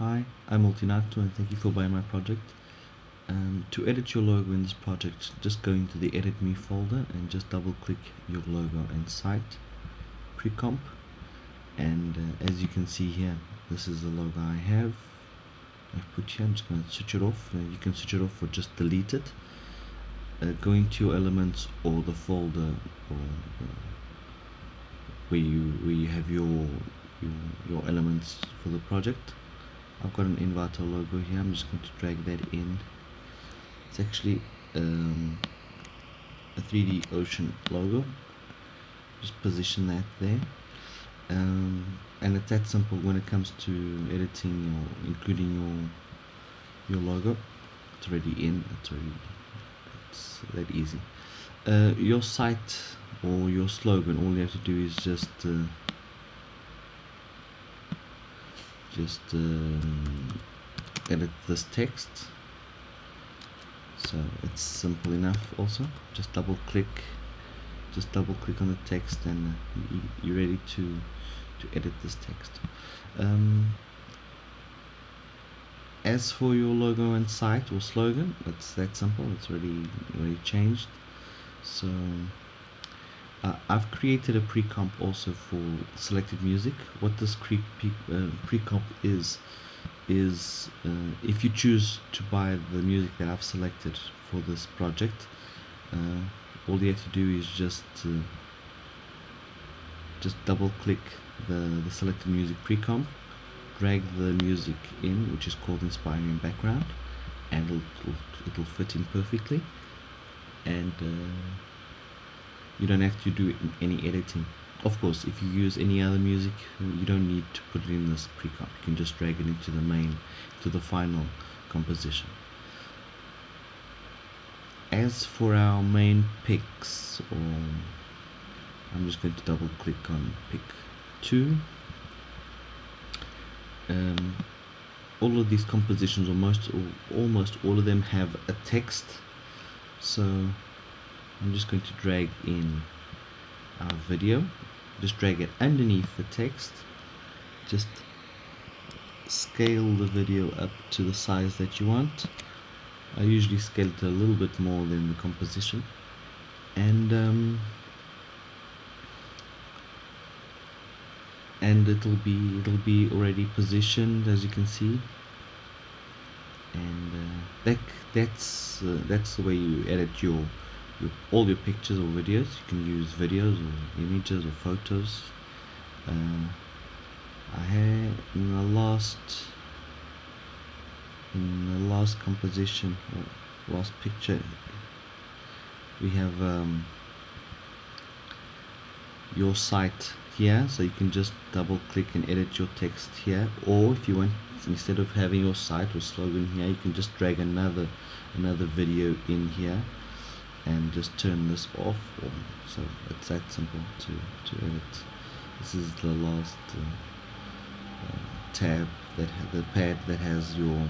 Hi, I'm Multinato and thank you for buying my project. To edit your logo in this project, just go into the Edit Me folder and just double click your logo and site, pre-comp, and as you can see here, this is the logo I've put here. I'm just going to switch it off. You can switch it off or just delete it. Go into your elements or the folder or where you have your elements for the project. I've got an Inverter logo here. I'm just going to drag that in. It's actually a 3D ocean logo. Just position that there, and it's that simple when it comes to editing or including your logo. It's already in. It's that easy. Your site or your slogan, all you have to do is just edit this text. So it's simple enough. Also, just double click on the text, and you're ready to edit this text. As for your logo and site or slogan, it's that simple. It's already changed. So I've created a pre-comp also for selected music. What this pre-comp is if you choose to buy the music that I've selected for this project, all you have to do is just double click the selected music pre-comp, drag the music in, which is called Inspiring Background, and it'll fit in perfectly, and you don't have to do any editing. Of course, if you use any other music, you don't need to put it in this pre-comp. You can just drag it into the final composition. As for our main picks, I'm just going to double click on pick 2. All of these compositions, almost all of them, have a text, so I'm just going to drag in our video. Just drag it underneath the text. Just scale the video up to the size that you want. I usually scale it a little bit more than the composition, and it'll be already positioned, as you can see, and that's the way you edit all your pictures or videos. You can use videos or images or photos. I had in the last composition or last picture, we have your site here, so you can just double click and edit your text here, or if you want, instead of having your site or slogan here, you can just drag another video in here and just turn this off. So it's that simple to edit. This is the last tab, the pad that has your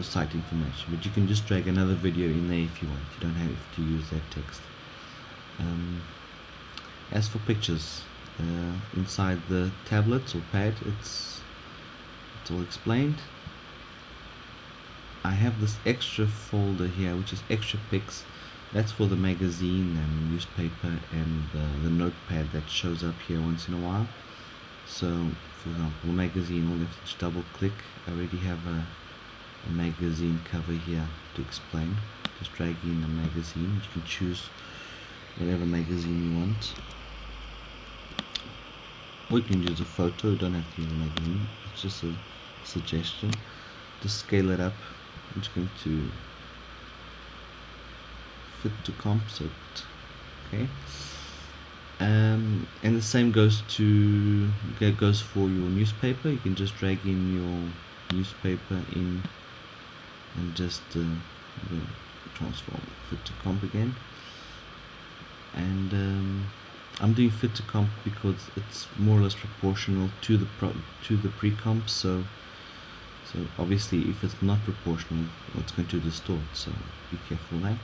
site information, but you can just drag another video in there if you want. You don't have to use that text. As for pictures, inside the tablet or pad, it's all explained. I have this extra folder here, which is extra pics. That's for the magazine and newspaper and the notepad that shows up here once in a while. So, for example, the magazine, all you have to double click. I already have a magazine cover here to explain. Just drag in a magazine. You can choose whatever magazine you want, or you can use a photo. You don't have to use a magazine. It's just a suggestion. Just scale it up. I'm just going to fit to comp, so okay. And the same goes for your newspaper. You can just drag in your newspaper in and just transform fit to comp again. And I'm doing fit to comp because it's more or less proportional to the pre-comp. So obviously, if it's not proportional, it's going to distort. So be careful there.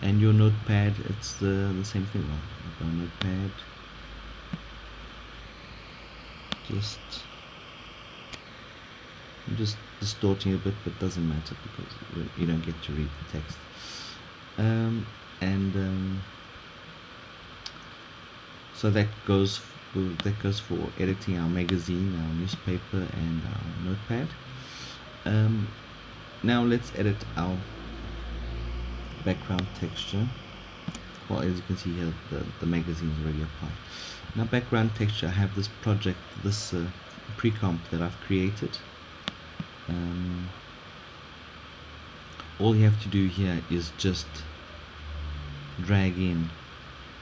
And your notepad, it's the same thing. I've got a notepad. I'm just distorting a bit, but doesn't matter because you don't get to read the text. So that goes for editing our magazine, our newspaper, and our notepad. Now let's edit our background texture. Well, as you can see here, the magazine is already applied. Now background texture, I have this project, this pre-comp that I've created. All you have to do here is just drag in,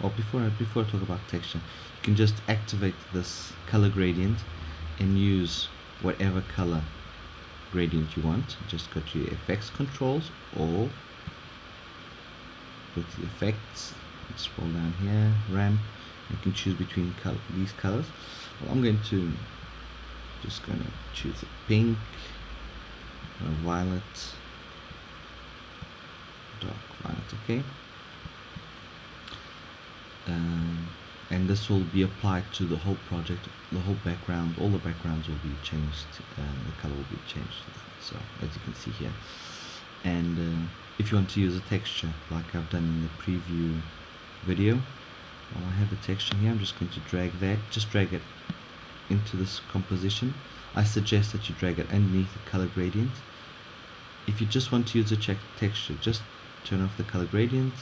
or before I talk about texture, you can just activate this color gradient and use whatever color gradient you want. Just go to your effects controls, or go to the effects, scroll down here, ramp. You can choose between these colors. Well, I'm just gonna choose a pink, a violet, dark violet, okay. And this will be applied to the whole project, the whole background. All the backgrounds will be changed, the color will be changed, so as you can see here. And if you want to use a texture like I've done in the preview video, well, I have the texture here. I'm just going to drag it into this composition. I suggest that you drag it underneath the color gradient. If you just want to use a texture, just turn off the color gradient.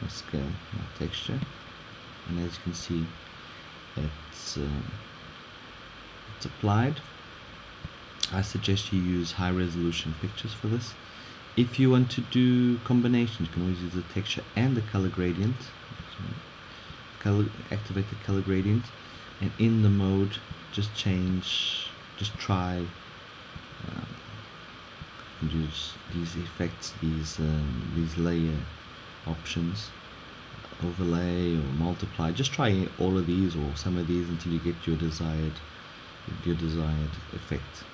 Let's go now texture, and as you can see, it's applied. I suggest you use high resolution pictures for this. If you want to do combinations, you can always use the texture and the color gradient. Activate the color gradient, and in the mode, just try use these effects, these layer options, overlay or multiply. Just try all of these or some of these until you get your desired effect.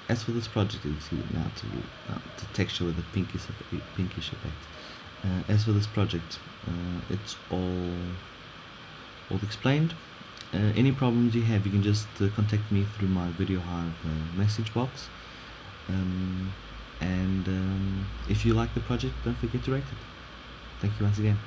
As for this project, you see now to texture with a pinkish effect. As for this project, it's all explained. Any problems you have, you can just contact me through my Video Hive message box. And if you like the project, don't forget to rate it. Thank you once again.